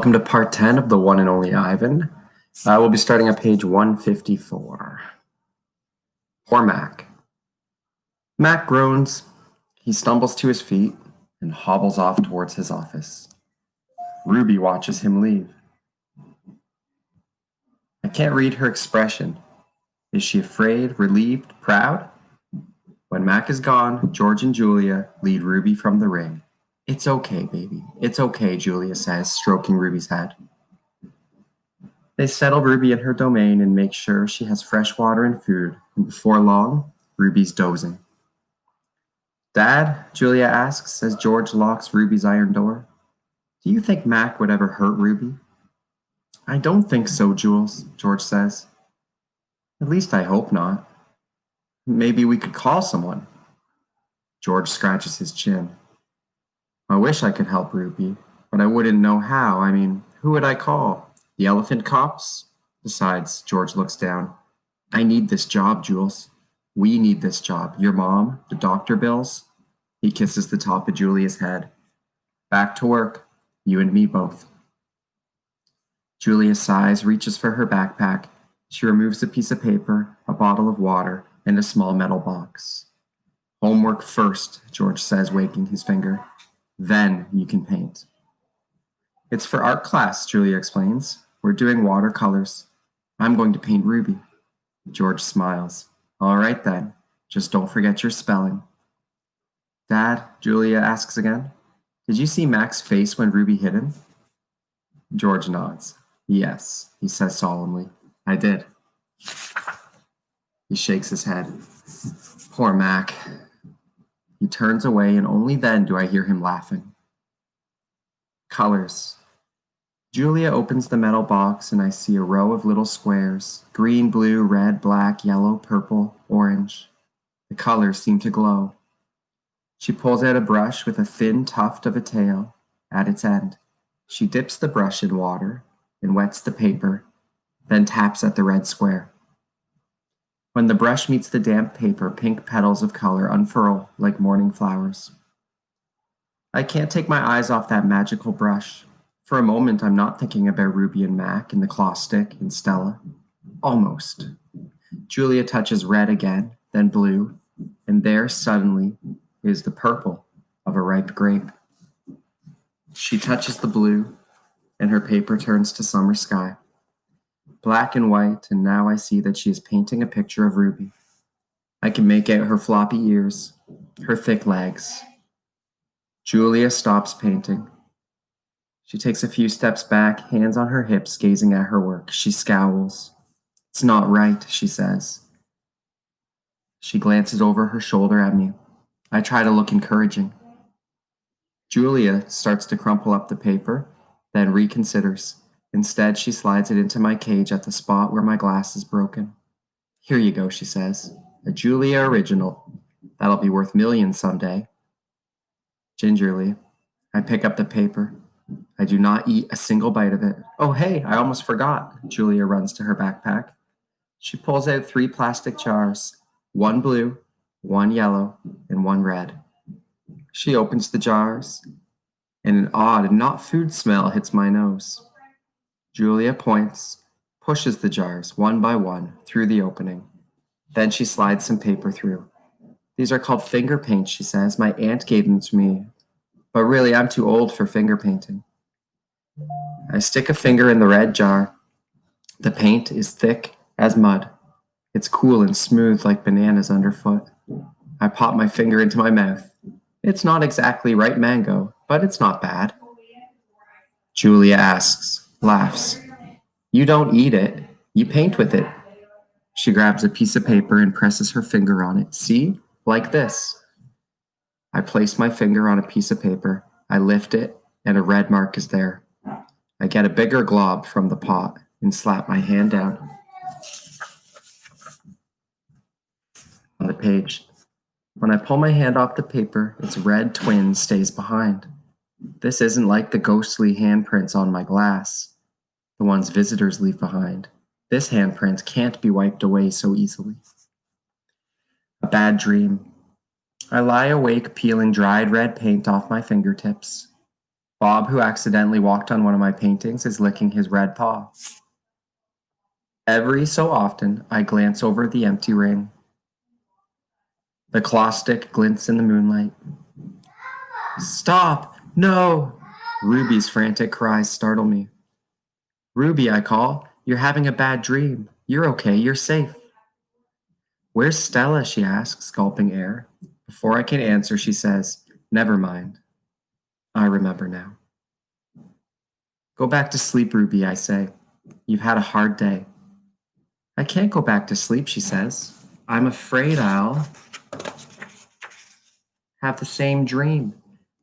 Welcome to part 10 of The One and Only Ivan. We'll be starting at page 154. Poor Mac. Mac groans. He stumbles to his feet and hobbles off towards his office. Ruby watches him leave. I can't read her expression. Is she afraid, relieved, proud? When Mac is gone, George and Julia lead Ruby from the ring. It's okay, baby. It's okay, Julia says, stroking Ruby's head. They settle Ruby in her domain and make sure she has fresh water and food, and before long, Ruby's dozing. Dad, Julia asks as George locks Ruby's iron door, do you think Mac would ever hurt Ruby? I don't think so, Jules, George says. At least I hope not. Maybe we could call someone. George scratches his chin. I wish I could help Ruby, but I wouldn't know how. I mean, who would I call? The elephant cops? Besides, George looks down. I need this job, Jules. We need this job. Your mom, the doctor bills. He kisses the top of Julia's head. Back to work. You and me both. Julia sighs, reaches for her backpack. She removes a piece of paper, a bottle of water, and a small metal box. Homework first, George says, wagging his finger. Then you can paint. It's for art class, Julia explains. We're doing watercolors. I'm going to paint Ruby. George smiles. All right then. Just don't forget your spelling. Dad, Julia asks again. Did you see Mac's face when Ruby hit him? George nods. Yes, he says solemnly. I did. He shakes his head. Poor Mac. He turns away, and only then do I hear him laughing. Colors. Julia opens the metal box, and I see a row of little squares. Green, blue, red, black, yellow, purple, orange. The colors seem to glow. She pulls out a brush with a thin tuft of a tail at its end. She dips the brush in water and wets the paper, then taps at the red square. When the brush meets the damp paper, pink petals of color unfurl like morning flowers. I can't take my eyes off that magical brush. For a moment, I'm not thinking about Ruby and Mac and the claw stick and Stella. Almost. Julia touches red again, then blue, and there suddenly is the purple of a ripe grape. She touches the blue, and her paper turns to summer sky. Black and white, and now I see that she is painting a picture of Ruby. I can make out her floppy ears, her thick legs. Julia stops painting. She takes a few steps back, hands on her hips, gazing at her work. She scowls. It's not right, she says. She glances over her shoulder at me. I try to look encouraging. Julia starts to crumple up the paper, then reconsiders. Instead, she slides it into my cage at the spot where my glass is broken. Here you go, she says. A Julia original. That'll be worth millions someday. Gingerly, I pick up the paper. I do not eat a single bite of it. Oh, hey, I almost forgot. Julia runs to her backpack. She pulls out 3 plastic jars, 1 blue, 1 yellow, and 1 red. She opens the jars, and an odd, not food smell hits my nose. Julia points, pushes the jars one by one through the opening. Then she slides some paper through. These are called finger paints, she says. My aunt gave them to me. But really, I'm too old for finger painting. I stick a finger in the red jar. The paint is thick as mud. It's cool and smooth like bananas underfoot. I pop my finger into my mouth. It's not exactly ripe mango, but it's not bad. Julia asks, laughs. You don't eat it. You paint with it. She grabs a piece of paper and presses her finger on it. See? Like this. I place my finger on a piece of paper. I lift it, and a red mark is there. I get a bigger glob from the pot and slap my hand down on the page. When I pull my hand off the paper, its red twin stays behind. This isn't like the ghostly handprints on my glass, the ones visitors leave behind. This handprint can't be wiped away so easily. A bad dream. I lie awake peeling dried red paint off my fingertips. Bob, who accidentally walked on one of my paintings, is licking his red paw. Every so often, I glance over the empty ring. The claw stick glints in the moonlight. Stop! No! Ruby's frantic cries startle me. Ruby, I call. You're having a bad dream. You're okay. You're safe. Where's Stella? She asks, gulping air. Before I can answer, she says, Never mind. I remember now. Go back to sleep, Ruby, I say. You've had a hard day. I can't go back to sleep, she says. I'm afraid I'll have the same dream.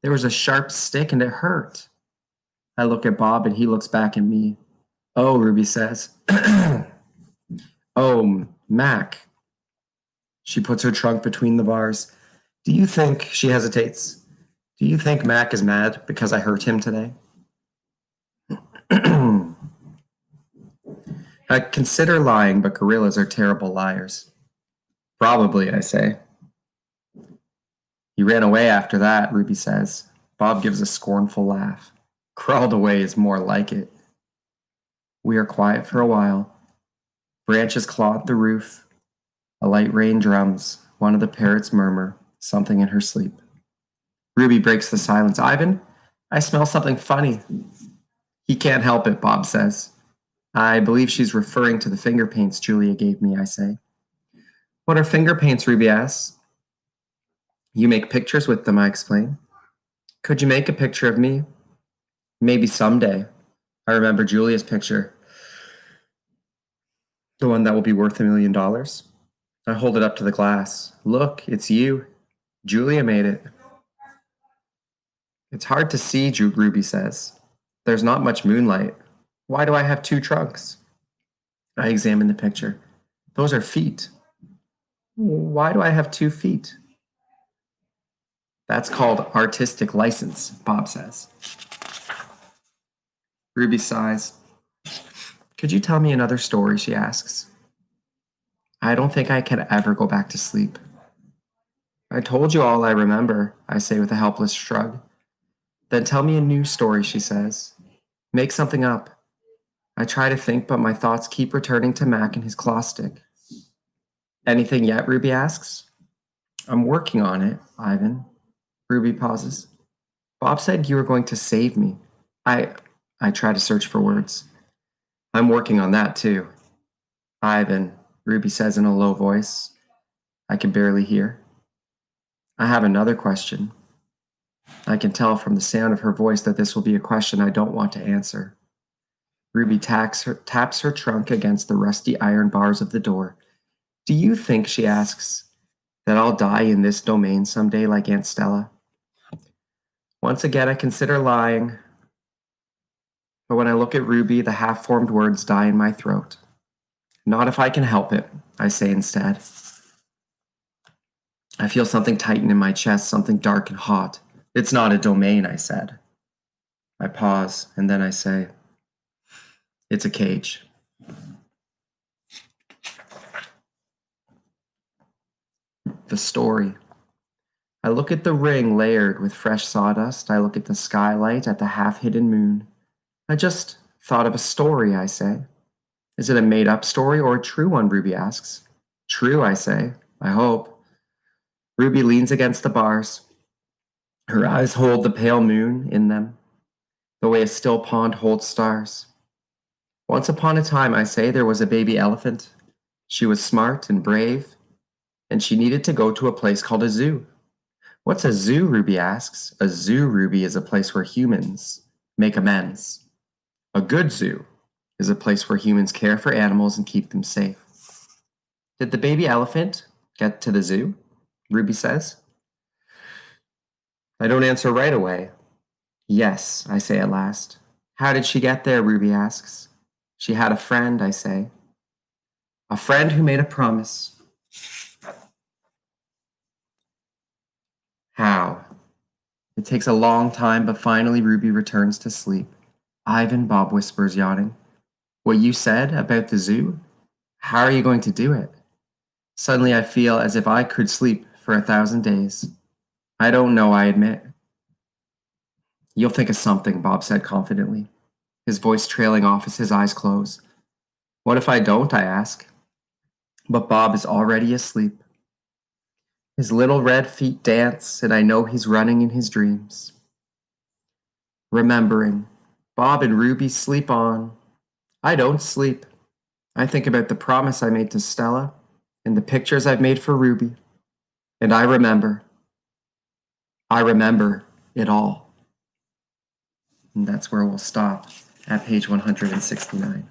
There was a sharp stick and it hurt. I look at Bob and he looks back at me. Oh, Ruby says. Oh, Mac. She puts her trunk between the bars. Do you think, she hesitates, do you think Mac is mad because I hurt him today? I consider lying, but gorillas are terrible liars. Probably, I say. He ran away after that, Ruby says. Bob gives a scornful laugh. Crawled away is more like it. We are quiet for a while. Branches claw at the roof. A light rain drums. One of the parrots murmur something in her sleep. Ruby breaks the silence. Ivan, I smell something funny. He can't help it, Bob says. I believe she's referring to the finger paints Julia gave me, I say. What are finger paints, Ruby asks. You make pictures with them, I explain. Could you make a picture of me? Maybe someday. I remember Julia's picture. The one that will be worth $1 million. I hold it up to the glass. Look, it's you. Julia made it. It's hard to see, Ruby says. There's not much moonlight. Why do I have 2 trunks? I examine the picture. Those are feet. Why do I have 2 feet? That's called artistic license, Bob says. Ruby sighs. Could you tell me another story, she asks. I don't think I can ever go back to sleep. I told you all I remember, I say with a helpless shrug. Then tell me a new story, she says. Make something up. I try to think, but my thoughts keep returning to Mac and his claw stick. Anything yet, Ruby asks. I'm working on it, Ivan. Ruby pauses. Bob said you were going to save me. I try to search for words. I'm working on that too. Ivan, Ruby says in a low voice I can barely hear. I have another question. I can tell from the sound of her voice that this will be a question I don't want to answer. Ruby taps her trunk against the rusty iron bars of the door. Do you think, she asks, that I'll die in this domain someday like Aunt Stella? Once again, I consider lying, but when I look at Ruby, the half-formed words die in my throat. Not if I can help it, I say instead. I feel something tighten in my chest, something dark and hot. It's not a domain, I said. I pause, and then I say, it's a cage. The story. I look at the ring layered with fresh sawdust. I look at the skylight, at the half-hidden moon. I just thought of a story, I say. Is it a made-up story or a true one, Ruby asks. True, I say. I hope. Ruby leans against the bars. Her eyes hold the pale moon in them, the way a still pond holds stars. Once upon a time, I say, there was a baby elephant. She was smart and brave, and she needed to go to a place called a zoo. What's a zoo, Ruby asks. A zoo, Ruby, is a place where humans make amends. A good zoo is a place where humans care for animals and keep them safe. Did the baby elephant get to the zoo? Ruby says. I don't answer right away. Yes, I say at last. How did she get there? Ruby asks. She had a friend, I say. A friend who made a promise. How? It takes a long time, but finally Ruby returns to sleep. Ivan, Bob whispers, yawning. What you said about the zoo? How are you going to do it? Suddenly I feel as if I could sleep for 1,000 days. I don't know, I admit. You'll think of something, Bob said confidently, his voice trailing off as his eyes close. What if I don't, I ask. But Bob is already asleep. His little red feet dance, and I know he's running in his dreams. Remembering, Bob and Ruby sleep on. I don't sleep. I think about the promise I made to Stella and the pictures I've made for Ruby. And I remember. I remember it all. And that's where we'll stop at page 169.